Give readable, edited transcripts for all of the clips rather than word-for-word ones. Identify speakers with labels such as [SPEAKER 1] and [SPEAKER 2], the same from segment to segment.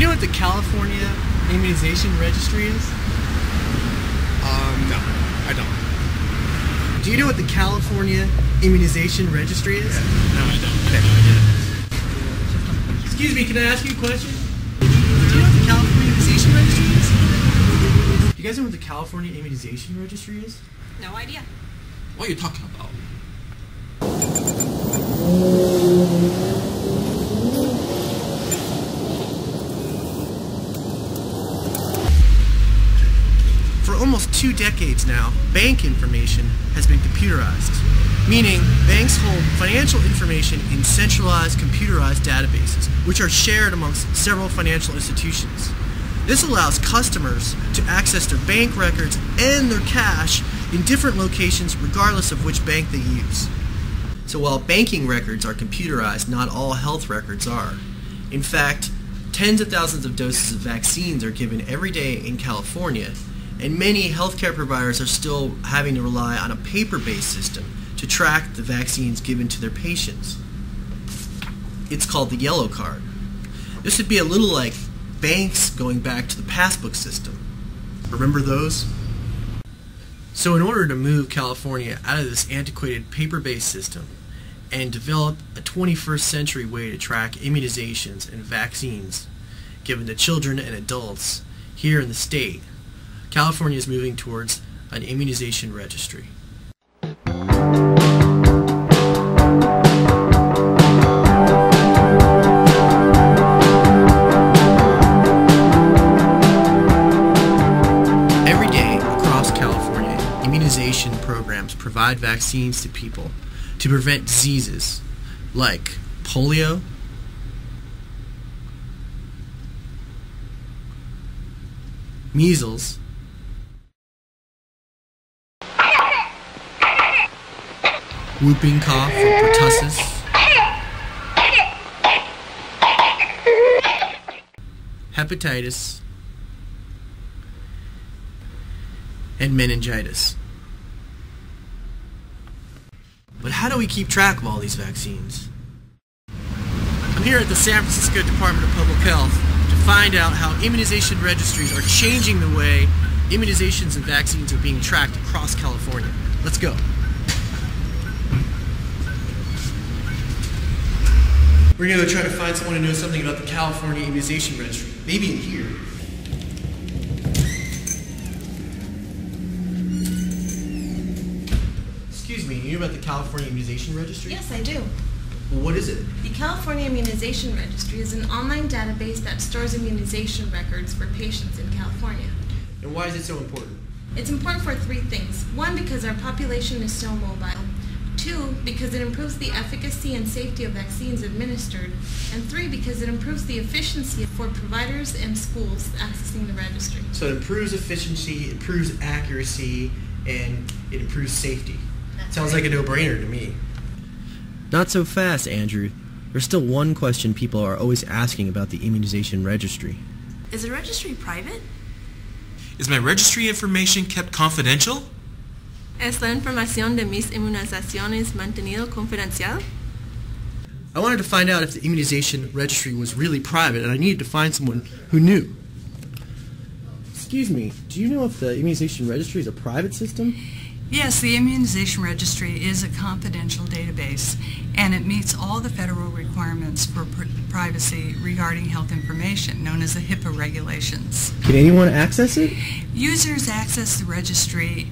[SPEAKER 1] Do you know what the California Immunization Registry is?
[SPEAKER 2] No, I don't.
[SPEAKER 1] Do you know what the California Immunization Registry is?
[SPEAKER 2] No, I don't.
[SPEAKER 1] Okay. Excuse me, can I ask you a question? Do you know what the California Immunization Registry is? Do you guys know what the California Immunization Registry is?
[SPEAKER 3] No idea.
[SPEAKER 2] What are you talking about?
[SPEAKER 1] For almost 2 decades now, bank information has been computerized, meaning banks hold financial information in centralized computerized databases, which are shared amongst several financial institutions. This allows customers to access their bank records and their cash in different locations regardless of which bank they use. So while banking records are computerized, not all health records are. In fact, tens of thousands of doses of vaccines are given every day in California, and many healthcare providers are still having to rely on a paper-based system to track the vaccines given to their patients. It's called the yellow card. This would be a little like banks going back to the passbook system. Remember those? So in order to move California out of this antiquated paper-based system and develop a 21st century way to track immunizations and vaccines given to children and adults here in the state, California is moving towards an immunization registry. Every day across California, immunization programs provide vaccines to people to prevent diseases like polio, measles, whooping cough or pertussis, hepatitis, and meningitis. But how do we keep track of all these vaccines? I'm here at the San Francisco Department of Public Health to find out how immunization registries are changing the way immunizations and vaccines are being tracked across California. Let's go. We're going to go try to find someone who knows something about the California Immunization Registry. Maybe in here. Excuse me, you know about the California Immunization Registry?
[SPEAKER 3] Yes, I do.
[SPEAKER 1] Well, what is it?
[SPEAKER 3] The California Immunization Registry is an online database that stores immunization records for patients in California.
[SPEAKER 1] And why is it so important?
[SPEAKER 3] It's important for 3 things. 1, because our population is so mobile. 2, because it improves the efficacy and safety of vaccines administered. And 3, because it improves the efficiency for providers and schools accessing the registry.
[SPEAKER 1] So it improves efficiency, improves accuracy, and it improves safety. Sounds like a no-brainer to me. Not so fast, Andrew. There's still one question people are always asking about the immunization registry.
[SPEAKER 3] Is the registry private?
[SPEAKER 2] Is my registry information kept confidential?
[SPEAKER 3] ¿Es la información de mis inmunizaciones mantenido confidencial?
[SPEAKER 1] I wanted to find out if the immunization registry was really private, and I needed to find someone who knew. Excuse me, do you know if the immunization registry is a private system?
[SPEAKER 4] Yes, the Immunization Registry is a confidential database, and it meets all the federal requirements for privacy regarding health information, known as the HIPAA regulations.
[SPEAKER 1] Can anyone access it?
[SPEAKER 4] Users access the registry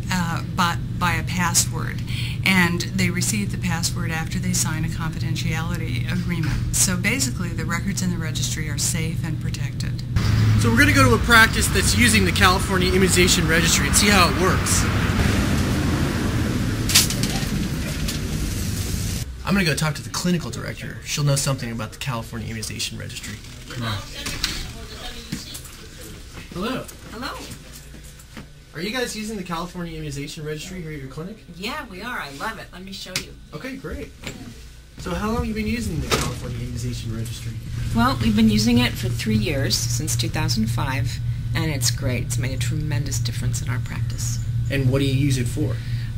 [SPEAKER 4] by a password, and they receive the password after they sign a confidentiality agreement. So basically, the records in the registry are safe and protected.
[SPEAKER 1] So we're going to go to a practice that's using the California Immunization Registry and see how it works. I'm going to go talk to the clinical director. She'll know something about the California Immunization Registry. Come on. Hello.
[SPEAKER 5] Hello.
[SPEAKER 1] Are you guys using the California Immunization Registry here at your clinic?
[SPEAKER 5] Yeah, we are. I love it. Let me show you.
[SPEAKER 1] Okay, great. So how long have you been using the California Immunization Registry?
[SPEAKER 5] Well, we've been using it for 3 years, since 2005, and it's great. It's made a tremendous difference in our practice.
[SPEAKER 1] And what do you use it for?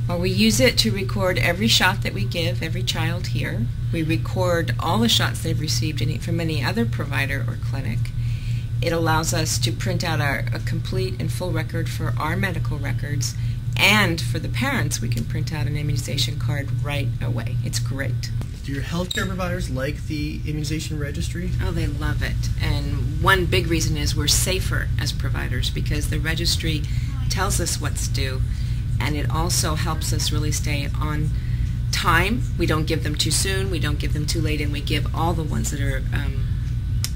[SPEAKER 5] Well, we use it to record every shot that we give every child here. We record all the shots they've received from any other provider or clinic. It allows us to print out a complete and full record for our medical records, and for the parents, we can print out an immunization card right away. It's great.
[SPEAKER 1] Do your healthcare providers like the immunization registry?
[SPEAKER 5] Oh, they love it. And one big reason is we're safer as providers because the registry tells us what's due, and it also helps us really stay on time. We don't give them too soon, we don't give them too late, and we give all the ones that are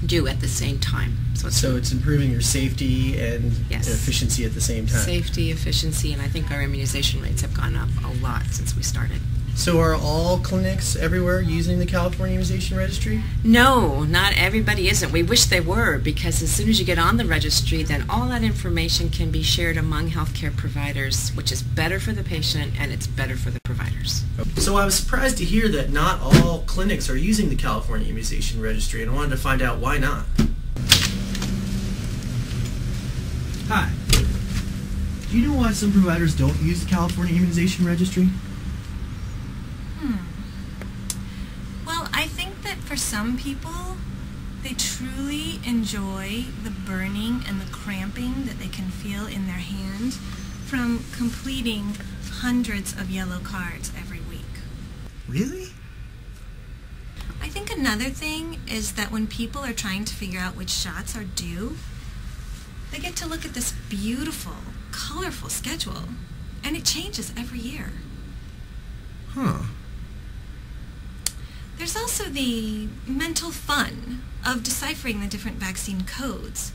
[SPEAKER 5] due at the same time.
[SPEAKER 1] So it's improving your safety and efficiency at the same time.
[SPEAKER 5] Safety, efficiency, and I think our immunization rates have gone up a lot since we started.
[SPEAKER 1] So are all clinics everywhere using the California Immunization Registry?
[SPEAKER 5] No, not everybody isn't. We wish they were, because as soon as you get on the registry, then all that information can be shared among healthcare providers, which is better for the patient and it's better for the providers.
[SPEAKER 1] So I was surprised to hear that not all clinics are using the California Immunization Registry, and I wanted to find out why not. Hi. Do you know why some providers don't use the California Immunization Registry?
[SPEAKER 6] Well, I think that for some people, they truly enjoy the burning and the cramping that they can feel in their hand from completing hundreds of yellow cards every week.
[SPEAKER 1] Really?
[SPEAKER 6] I think another thing is that when people are trying to figure out which shots are due, they get to look at this beautiful, colorful schedule, and it changes every year.
[SPEAKER 1] Huh.
[SPEAKER 6] There's also the mental fun of deciphering the different vaccine codes.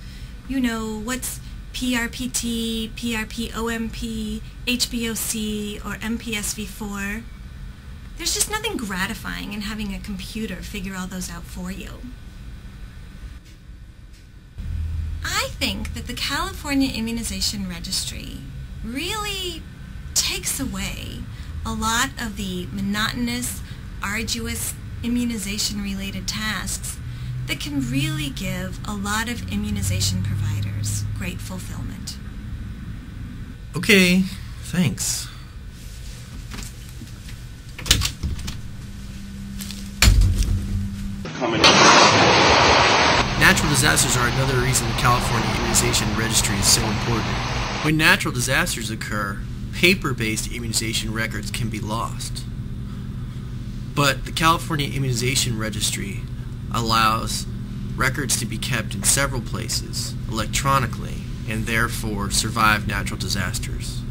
[SPEAKER 6] You know, what's PRPT, PRPOMP, HBOC, or MPSV4. There's just nothing gratifying in having a computer figure all those out for you. I think that the California Immunization Registry really takes away a lot of the monotonous, arduous immunization-related tasks that can really give a lot of immunization providers great fulfillment.
[SPEAKER 1] Okay, thanks. Natural disasters are another reason the California Immunization Registry is so important. When natural disasters occur, paper-based immunization records can be lost. But the California Immunization Registry allows records to be kept in several places electronically and therefore survive natural disasters.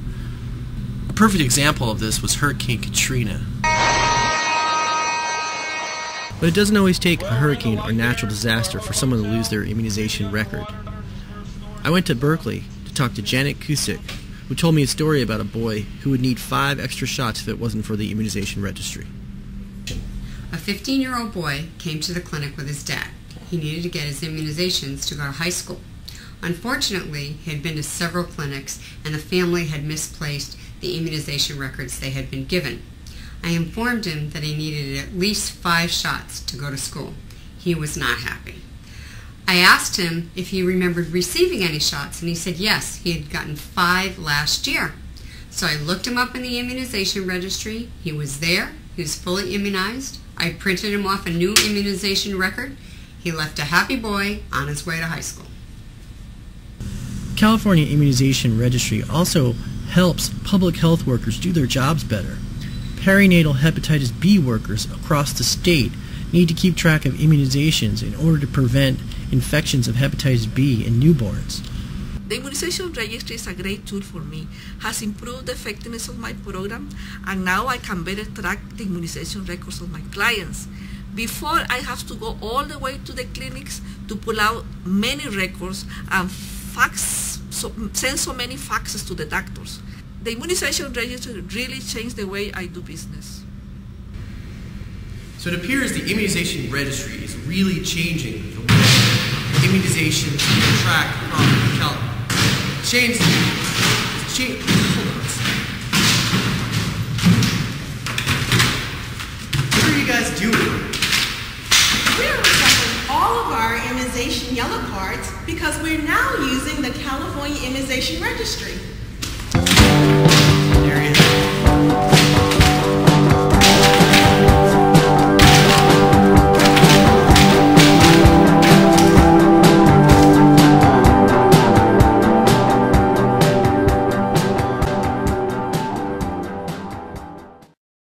[SPEAKER 1] A perfect example of this was Hurricane Katrina. But it doesn't always take a hurricane or natural disaster for someone to lose their immunization record. I went to Berkeley to talk to Janet Kusik, who told me a story about a boy who would need 5 extra shots if it wasn't for the immunization registry.
[SPEAKER 7] A 15-year-old boy came to the clinic with his dad. He needed to get his immunizations to go to high school. Unfortunately, he had been to several clinics and the family had misplaced the immunization records they had been given. I informed him that he needed at least 5 shots to go to school. He was not happy. I asked him if he remembered receiving any shots, and he said yes, he had gotten 5 last year. So I looked him up in the immunization registry. He was there. He was fully immunized. I printed him off a new immunization record. He left a happy boy on his way to high school.
[SPEAKER 1] California Immunization Registry also helps public health workers do their jobs better. Perinatal hepatitis B workers across the state need to keep track of immunizations in order to prevent infections of hepatitis B in newborns.
[SPEAKER 8] The immunization registry is a great tool for me, has improved the effectiveness of my program, and now I can better track the immunization records of my clients. Before, I have to go all the way to the clinics to pull out many records and send so many faxes to the doctors. The immunization registry really changed the way I do business.
[SPEAKER 1] So it appears the immunization registry is really changing the way immunizations are tracked across California. Hold on a second. What are you guys doing?
[SPEAKER 9] We're recycling all of our immunization yellow cards because we're now using the California Immunization Registry.
[SPEAKER 1] There he is.